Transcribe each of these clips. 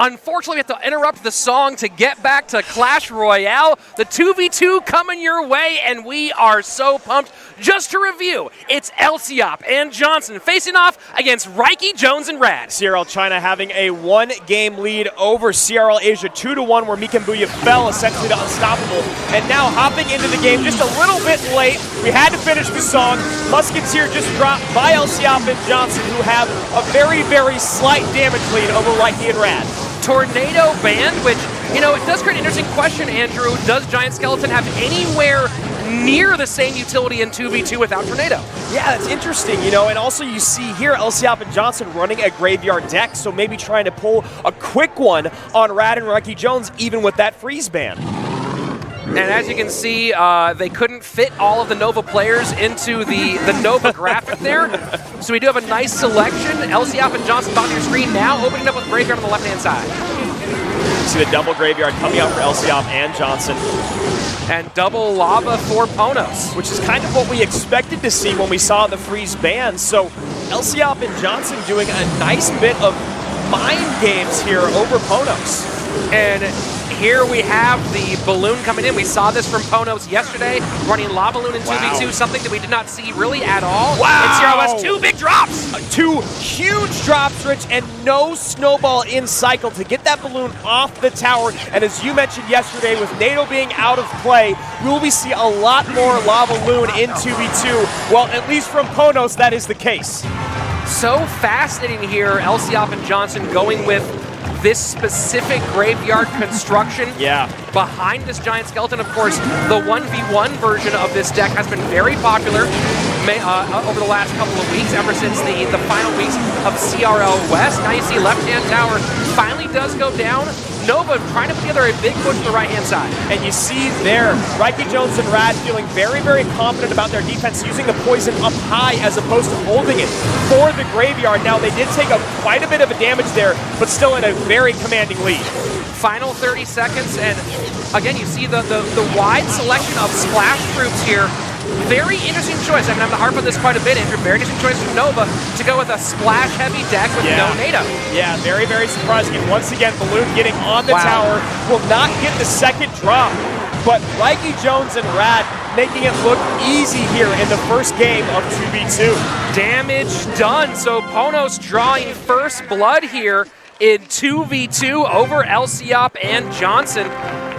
Unfortunately, we have to interrupt the song to get back to Clash Royale. The 2v2 coming your way, and we are so pumped. Just to review, it's Elsiop and Johnson facing off against Reiki, Jones, and Rad. CRL China having a one-game lead over CRL Asia 2-1, where Mikenbuya fell essentially to Unstoppable. And now hopping into the game just a little bit late. We had to finish the song. Musketeer just dropped by Elsiop and Johnson, who have a very, very slight damage lead over Reiki and Rad. Tornado banned, which, you know, it does create an interesting question, Andrew. Does Giant Skeleton have anywhere near the same utility in 2v2 without Tornado? Yeah, that's interesting, you know, and also you see here Elsiop and Johnson running a graveyard deck, so maybe trying to pull a quick one on Rad and Reiki Jones, even with that freeze ban. And as you can see, they couldn't fit all of the Nova players into the Nova graphic there. So we do have a nice selection. Elsiop and Johnson bottom of your screen now, opening up with Graveyard on the left-hand side. You see the double Graveyard coming out for Elsiop and Johnson. And double Lava for PONOS. Which is kind of what we expected to see when we saw the freeze ban. So Elsiop and Johnson doing a nice bit of mind games here over PONOS. And here we have the balloon coming in. We saw this from PONOS yesterday, running Lava Balloon in 2v2, something that we did not see really at all. Wow! And CRL has two big drops! Two huge drops, Rich, and no snowball in cycle to get that balloon off the tower. And as you mentioned yesterday, with NATO being out of play, we will see a lot more Lava Balloon in 2v2. Well, at least from PONOS, that is the case. So fascinating here, Elsiop and Johnson going with this specific graveyard construction behind this Giant Skeleton. Of course, the 1v1 version of this deck has been very popular over the last couple of weeks, ever since the final weeks of CRL West. Now you see left-hand tower finally does go down. Nova trying to put together a big push to the right-hand side. And you see there, Reiki Jones and Rad feeling very, very confident about their defense, using the poison up high as opposed to holding it for the graveyard. Now, they did take quite a bit of a damage there, but still in a very commanding lead. Final 30 seconds, and again, you see the wide selection of splash troops here. Very interesting choice. I mean, I'm going to harp on this quite a bit, Andrew. Very interesting choice from Nova to go with a splash-heavy deck with no NATO. Yeah, very, very surprising. And once again, Balloon getting on the tower will not get the second drop. But Reiki Jones and Rad making it look easy here in the first game of 2v2. Damage done. So PONOS drawing first blood here in 2v2 over Elsiop and Johnson.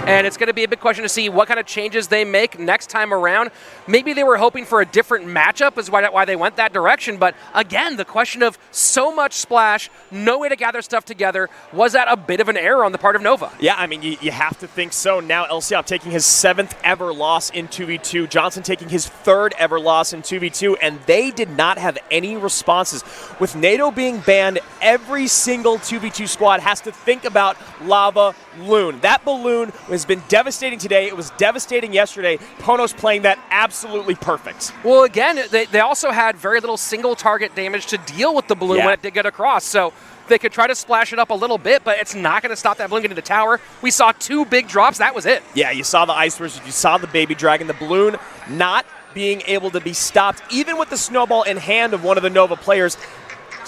And it's going to be a big question to see what kind of changes they make next time around. Maybe they were hoping for a different matchup is why they went that direction. But again, the question of so much splash, no way to gather stuff together, was that a bit of an error on the part of Nova? Yeah, I mean, you have to think so. Now Elsiop taking his 7th ever loss in 2v2. Johnson taking his 3rd ever loss in 2v2. And they did not have any responses. With NATO being banned, every single 2v2 squad has to think about Lava Loon. That balloon has been devastating today. It was devastating yesterday. PONOS playing that absolutely perfect. Well, again, they also had very little single target damage to deal with the balloon when it did get across. So they could try to splash it up a little bit, but it's not going to stop that balloon getting to the tower. We saw 2 big drops. That was it. Yeah, you saw the Ice Wizard. You saw the Baby Dragon. The balloon not being able to be stopped, even with the snowball in hand of one of the Nova players.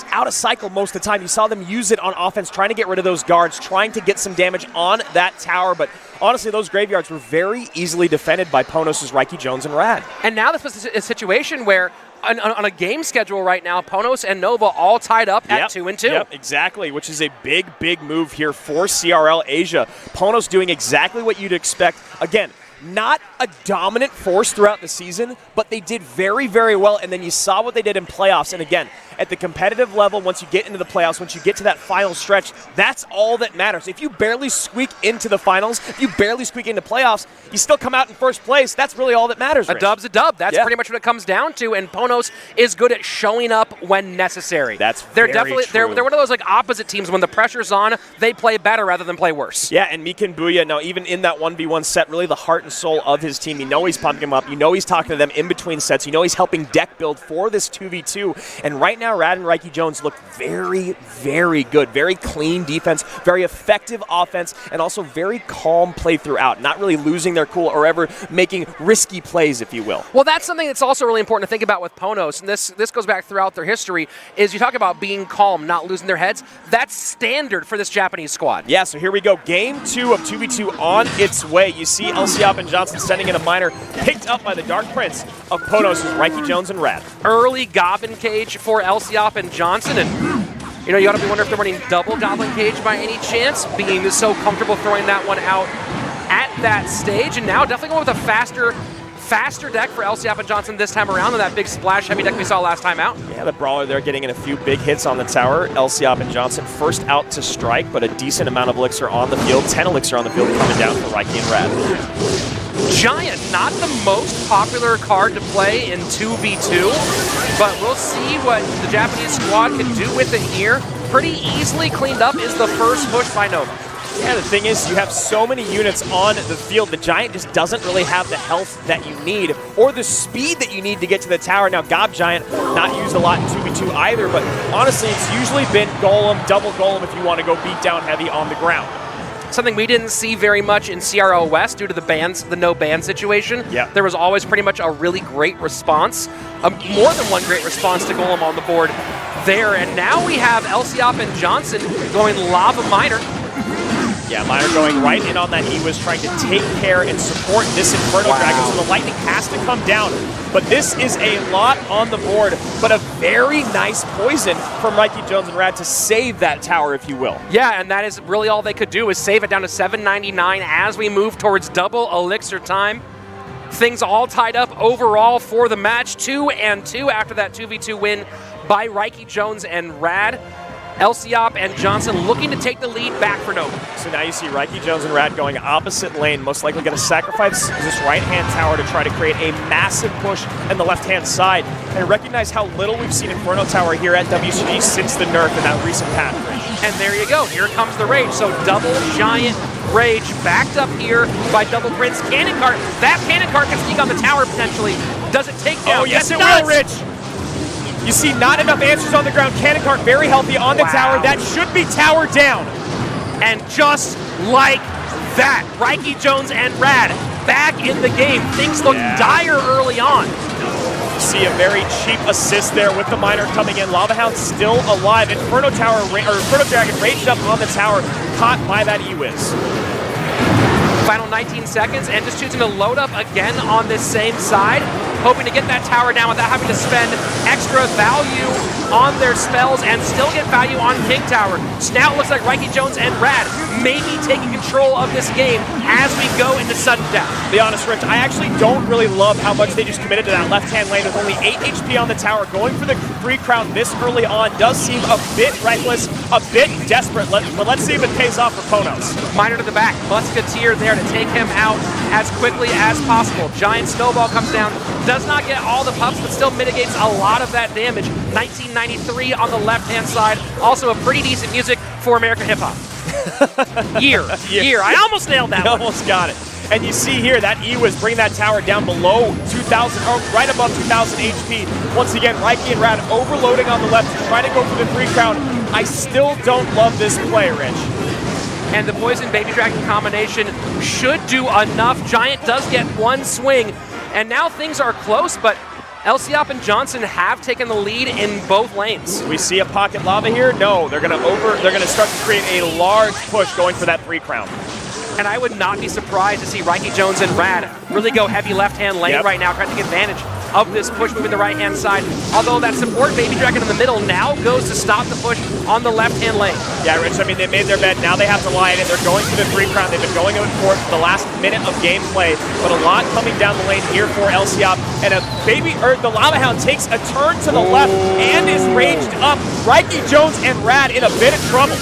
Out of cycle most of the time. You saw them use it on offense, trying to get rid of those guards, trying to get some damage on that tower. But honestly, those graveyards were very easily defended by PONOS' Reiki Jones and Rad. And now this was a situation where on a game schedule right now, PONOS and Nova all tied up at 2-2. Yep, exactly, which is a big, big move here for CRL Asia. PONOS doing exactly what you'd expect. Again, not a dominant force throughout the season, but they did very, very well, and then you saw what they did in playoffs. And again, at the competitive level, once you get into the playoffs, once you get to that final stretch, that's all that matters. If you barely squeak into the finals, if you barely squeak into playoffs, you still come out in first place. That's really all that matters, Rich. A dub's a dub. That's pretty much what it comes down to, and PONOS is good at showing up when necessary. That's very true. They're one of those like opposite teams. When the pressure's on, they play better rather than play worse. Yeah, and Mikenbuya, now even in that 1v1 set, really the heart and soul of his team. You know he's pumping them up. You know he's talking to them in between sets. You know he's helping deck build for this 2v2. And right now, Rad and Reiki Jones look very, very good. Very clean defense, very effective offense, and also very calm play throughout. Not really losing their cool or ever making risky plays, if you will. Well, that's something that's also really important to think about with PONOS, and this goes back throughout their history, is you talk about being calm, not losing their heads. That's standard for this Japanese squad. Yeah, so here we go. Game 2 of 2v2 on its way. You see Xi'an and Johnson sending in a miner, picked up by the Dark Prince of PONOS, Reiki Jones and Rad. Early Goblin Cage for Xi'an and Johnson, and you know, you ought to be wondering if they're running double Goblin Cage by any chance, being so comfortable throwing that one out at that stage. And now definitely going with a faster deck for Xi'an and Johnson this time around than that big splash heavy deck we saw last time out. Yeah, the Brawler there getting in a few big hits on the tower. Xi'an and Johnson first out to strike, but a decent amount of Elixir on the field. 10 Elixir on the field coming down for Reiki and Rad. Giant, not the most popular card to play in 2v2, but we'll see what the Japanese squad can do with it here. Pretty easily cleaned up is the first push by Nova. Yeah, the thing is, you have so many units on the field, the Giant just doesn't really have the health that you need or the speed that you need to get to the tower. Now, Gob Giant, not used a lot in 2v2 either, but honestly, it's usually been Golem, double Golem if you want to go beat down heavy on the ground. Something we didn't see very much in CRL West due to the no ban situation. Yeah. There was always pretty much a really great response, more than one great response to Golem on the board there. And now we have Xi'an and Johnson going Lava Miner. Yeah, Miner going right in on that E-Wiz, trying to take care and support this Inferno Dragon, so the lightning has to come down. But this is a lot on the board, but a very nice poison from Reiki Jones and Rad to save that tower, if you will. Yeah, and that is really all they could do, is save it down to 799 as we move towards double Elixir time. Things all tied up overall for the match, 2-2 after that 2v2 win by Reiki Jones and Rad. Xi'an and Johnson looking to take the lead back for Nova. So now you see Reiki Jones and Rad going opposite lane, most likely going to sacrifice this right-hand tower to try to create a massive push in the left-hand side. And recognize how little we've seen Inferno Tower here at WCG since the nerf in that recent patch. And there you go. Here comes the Rage. So double Giant Rage backed up here by Double Prince. Cannon Cart. That Cannon Cart can sneak on the tower potentially. Does it take down? Oh, yes, it will, Rich. You see not enough answers on the ground. Cannon Cart very healthy on the tower. That should be tower down. And just like that, Reiki Jones and Rad back in the game. Things look dire early on. You see a very cheap assist there with the miner coming in. Lava Hound still alive. Inferno Dragon raged up on the tower, caught by that E-Wiz. Final 19 seconds, and just choosing to load up again on this same side, hoping to get that tower down without having to spend extra value on their spells and still get value on King Tower. So now it looks like Reiki Jones and Rad may be taking control of this game as we go into sudden death. To be honest, Rich, I actually don't really love how much they just committed to that left-hand lane with only 8 HP on the tower. Going for the 3 crown this early on does seem a bit reckless, a bit desperate, but let's see if it pays off for PONOS. Miner to the back, Musketeer there to take him out as quickly as possible. Giant Snowball comes down, does not get all the pups, but still mitigates a lot of that damage. 1993 on the left-hand side, also a pretty decent music for American hip-hop. Year. I almost nailed that one. Almost got it. And you see here, that E-Wiz bring that tower down below 2,000, or right above 2,000 HP. Once again, Reiki and Rad overloading on the left, trying to go for the 3 crown. I still don't love this play, Rich. And the Poison Baby Dragon combination should do enough. Giant does get one swing, and now things are close, but Xi'an and Johnson have taken the lead in both lanes. We see a pocket lava here. No, they're gonna start to create a large push going for that 3 crown. And I would not be surprised to see Reiki Jones and Rad really go heavy left-hand lane right now, trying to take advantage of this push moving the right-hand side. Although that support Baby Dragon in the middle now goes to stop the push on the left-hand lane. Yeah, Rich, I mean, they made their bed. Now they have to lie in it. They're going for the 3 crown. They've been going for it for the last minute of gameplay, but a lot coming down the lane here for Xi'an. And the Lava Hound takes a turn to the left and is raged up. Reiki Jones and Rad in a bit of trouble.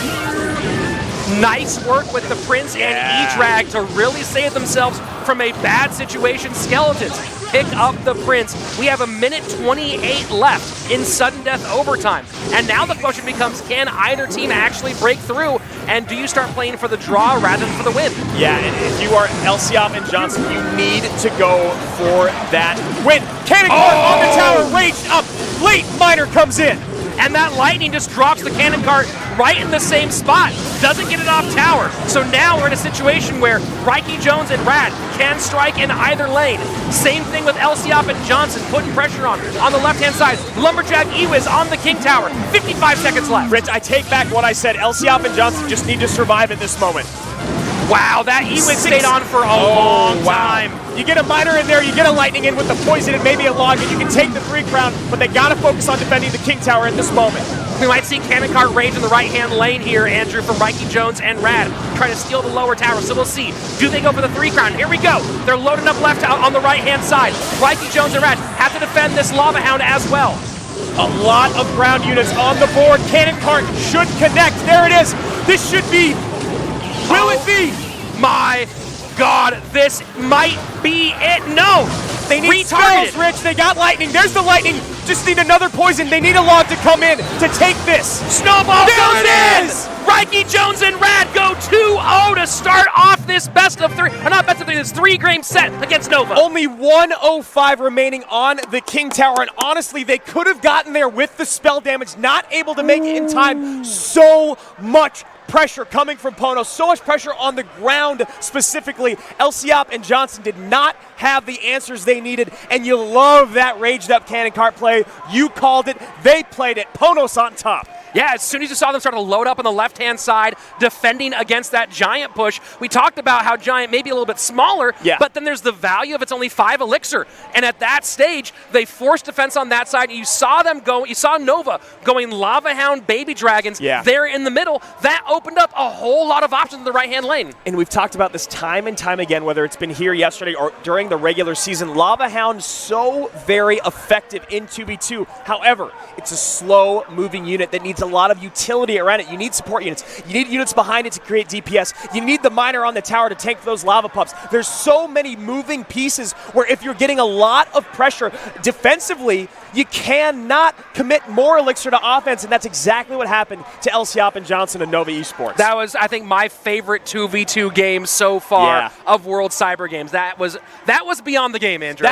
Nice work with the Prince and E-Drag to really save themselves from a bad situation. Skeletons pick up the Prince. We have 1:28 left in sudden death overtime. And now the question becomes, can either team actually break through? And do you start playing for the draw rather than for the win? Yeah, and if you are Xi'an and Johnson, you need to go for that win. Cannon on the tower, raged up. Late Miner comes in. And that lightning just drops the cannon cart right in the same spot. Doesn't get it off tower. So now we're in a situation where Reiki Jones and Rad can strike in either lane. Same thing with Xi'an and Johnson putting pressure on the left-hand side. Lumberjack Ewiz on the King Tower. 55 seconds left. Rich, I take back what I said. Xi'an and Johnson just need to survive at this moment. Wow, that Ewiz stayed on for a long time. You get a Miner in there, you get a Lightning in with the poison and maybe a log, and you can take the 3 crown, but they gotta focus on defending the King Tower at this moment. We might see Cannon Cart rage in the right-hand lane here, Andrew, from Reiki Jones and Rad, trying to steal the lower tower, so we'll see. Do they go for the 3 crown? Here we go. They're loading up left out on the right-hand side. Reiki Jones and Rad have to defend this Lava Hound as well. A lot of ground units on the board. Cannon Cart should connect. There it is. This should be. Will it be? My God, this might be it. No! They need spells, Rich. They got lightning. There's the lightning. Just need another poison. They need a log to come in to take this. Snowball there goes it in! is! Reiki Jones and Rad go 2-0 to start off this best of 3. Not best of 3, this 3-game set against Nova. Only 105 remaining on the King Tower, and honestly, they could have gotten there with the spell damage, not able to make it in time. So much pressure coming from PONOS, so much pressure on the ground specifically. Xi'an and Johnson did not have the answers they needed, and you love that raged up cannon cart play. You called it, they played it. PONOS on top. Yeah, as soon as you saw them start to load up on the left-hand side, defending against that Giant push, we talked about how Giant may be a little bit smaller, but then there's the value of it's only 5 elixir. And at that stage, they forced defense on that side. You saw them go, you saw Nova going Lava Hound, Baby Dragons there in the middle. That opened up a whole lot of options in the right-hand lane. And we've talked about this time and time again, whether it's been here yesterday or during the regular season. Lava Hound so very effective in 2v2. However, it's a slow-moving unit that needs a lot of utility around it. You need support units. You need units behind it to create DPS. You need the Miner on the tower to tank those lava pups. There's so many moving pieces where if you're getting a lot of pressure defensively, you cannot commit more elixir to offense, and that's exactly what happened to Xi'an and Johnson and Nova Esports. That was, I think, my favorite 2v2 game so far of World Cyber Games. That was beyond the game, Andrew.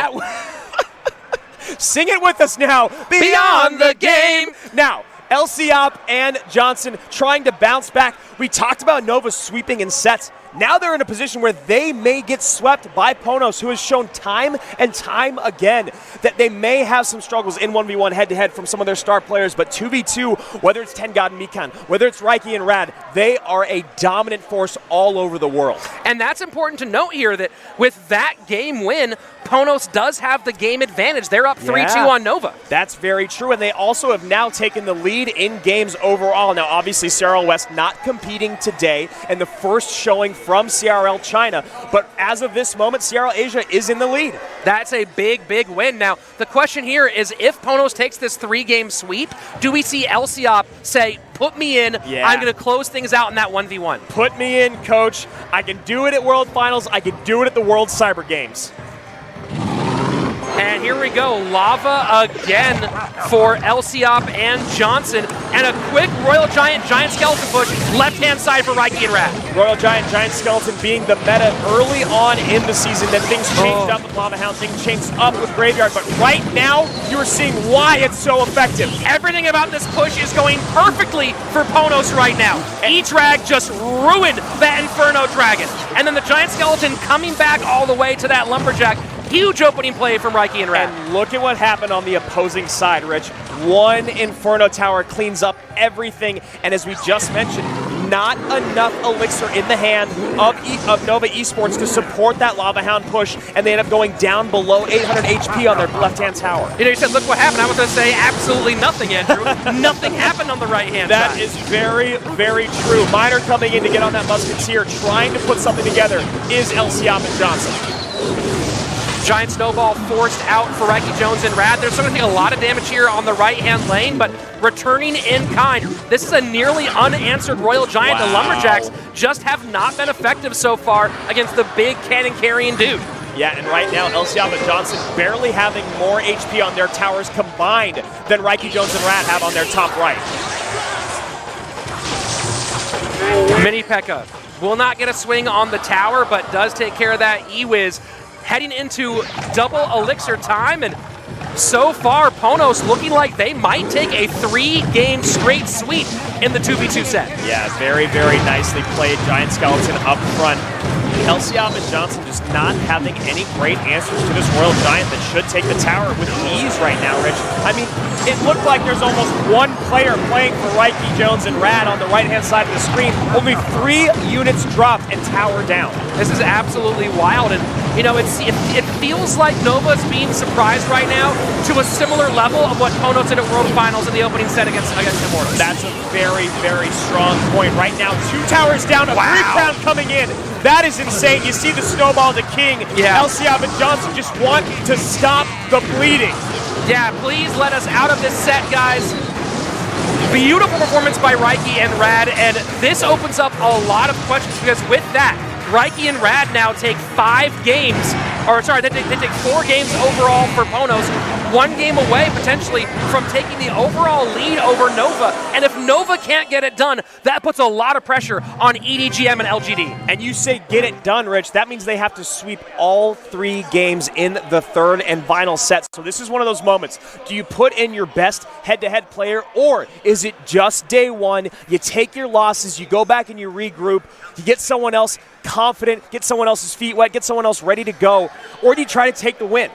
Sing it with us now. Beyond the game. Now, Xi'an and Johnson trying to bounce back. We talked about Nova sweeping in sets. Now they're in a position where they may get swept by PONOS, who has shown time and time again that they may have some struggles in 1v1 head-to-head from some of their star players, but 2v2, whether it's Tengad and Mikan, whether it's Reiki and Rad, they are a dominant force all over the world. And that's important to note here that with that game win, PONOS does have the game advantage. They're up 3-2 on Nova. That's very true, and they also have now taken the lead in games overall. Now, obviously, CRL West not competing today, and the first showing from CRL China, but as of this moment, CRL Asia is in the lead. That's a big, big win. Now, the question here is if PONOS takes this 3-game sweep, do we see Xi'an say, put me in, I'm going to close things out in that 1v1? Put me in, coach. I can do it at World Finals. I can do it at the World Cyber Games. And here we go, Lava again for Xi'an and Johnson. And a quick Royal Giant Skeleton push, left-hand side for Reiki and Rad. Royal Giant Skeleton being the meta early on in the season. Then things changed up with Lava Hound, things changed up with Graveyard. But right now, you're seeing why it's so effective. Everything about this push is going perfectly for PONOS right now. E-Drag just ruined that Inferno Dragon. And then the Giant Skeleton coming back all the way to that Lumberjack. Huge opening play from Reiki and Rad. And look at what happened on the opposing side, Rich. One Inferno Tower cleans up everything, and as we just mentioned, not enough elixir in the hand of Nova Esports to support that Lava Hound push, and they end up going down below 800 HP on their left-hand tower. You know, you said, look what happened. I was going to say absolutely nothing, Andrew. Nothing happened on the right-hand side. That is very, very true. Miner coming in to get on that Musketeer, trying to put something together, is Xi'an and Johnson. Giant Snowball forced out for Reiki Jones and Rad. They're still going to take a lot of damage here on the right-hand lane, but returning in kind. This is a nearly unanswered Royal Giant. The Lumberjacks just have not been effective so far against the big cannon-carrying dude. Yeah, and right now, Xi'an and Johnson barely having more HP on their towers combined than Reiki, Jones, and Rad have on their top right. Mini P.E.K.K.A. will not get a swing on the tower, but does take care of that. E-Wiz heading into double elixir time, and so far, PONOS looking like they might take a 3-game straight sweep in the 2v2 set. Yeah, very, very nicely played. Giant Skeleton up front. Xi'an and Johnson just not having any great answers to this Royal Giant that should take the tower with ease right now, Rich. I mean, it looked like there's almost one player playing for Reiki, Jones, and Rad on the right-hand side of the screen. Only 3 units dropped and tower down. This is absolutely wild, and you know, it feels like Nova's being surprised right now to a similar level of what PONOS did at World Finals in the opening set against Immortals. That's a very, very strong point. Right now, 2 towers down, a 3-crown coming in. That is insane. You see the snowball to King. Yeah. Xi'an and Johnson just want to stop the bleeding. Yeah, please let us out of this set, guys. Beautiful performance by Reiki and Rad, and this opens up a lot of questions because with that, Reiki and Rad now take 5 games, or sorry, they take 4 games overall for PONOS, 1 game away potentially from taking the overall lead over Nova. And if Nova can't get it done, that puts a lot of pressure on EDGM and LGD. And you say get it done, Rich. That means they have to sweep all 3 games in the 3rd and final set. So this is one of those moments. Do you put in your best head-to-head player, or is it just day 1? You take your losses, you go back and you regroup, you get someone else confident, get someone else's feet wet, get someone else ready to go, or do you try to take the win?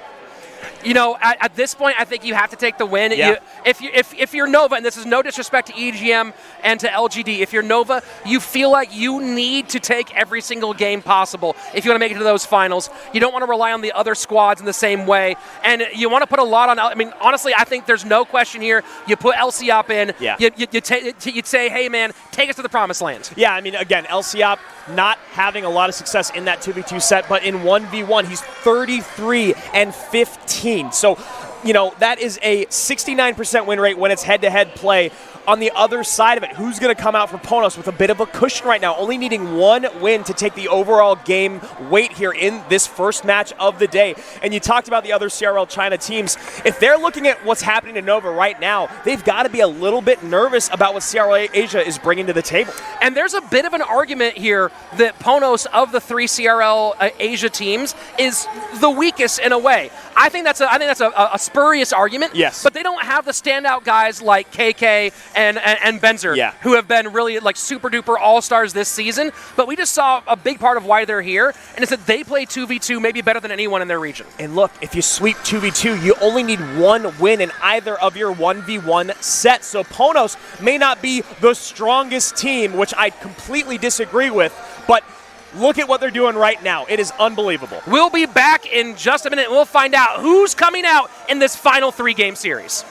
You know, at this point, I think you have to take the win. Yeah. If you're Nova, and this is no disrespect to EGM and to LGD, if you're Nova, you feel like you need to take every single game possible if you want to make it to those finals. You don't want to rely on the other squads in the same way, and you want to put a lot on. I mean, honestly, I think there's no question here. You put Xi'an in. Yeah. You'd say, hey man, take us to the promised land. Yeah, I mean, again, Xi'an not having a lot of success in that 2v2 set, but in 1v1, he's 33-15. So, you know, that is a 69% win rate when it's head-to-head play. On the other side of it, who's going to come out for PONOS with a bit of a cushion right now, only needing 1 win to take the overall game weight here in this first match of the day. And you talked about the other CRL China teams. If they're looking at what's happening to Nova right now, they've got to be a little bit nervous about what CRL Asia is bringing to the table. And there's a bit of an argument here that PONOS of the 3 CRL Asia teams is the weakest in a way. I think that's a spurious argument. Yes. But they don't have the standout guys like KK and Benzer, yeah, who have been really like super duper all-stars this season. But we just saw a big part of why they're here, and it's that they play 2v2 maybe better than anyone in their region. And look, if you sweep 2v2, you only need 1 win in either of your 1v1 sets. So PONOS may not be the strongest team, which I completely disagree with, but look at what they're doing right now. It is unbelievable. We'll be back in just a minute, and we'll find out who's coming out in this final 3-game series.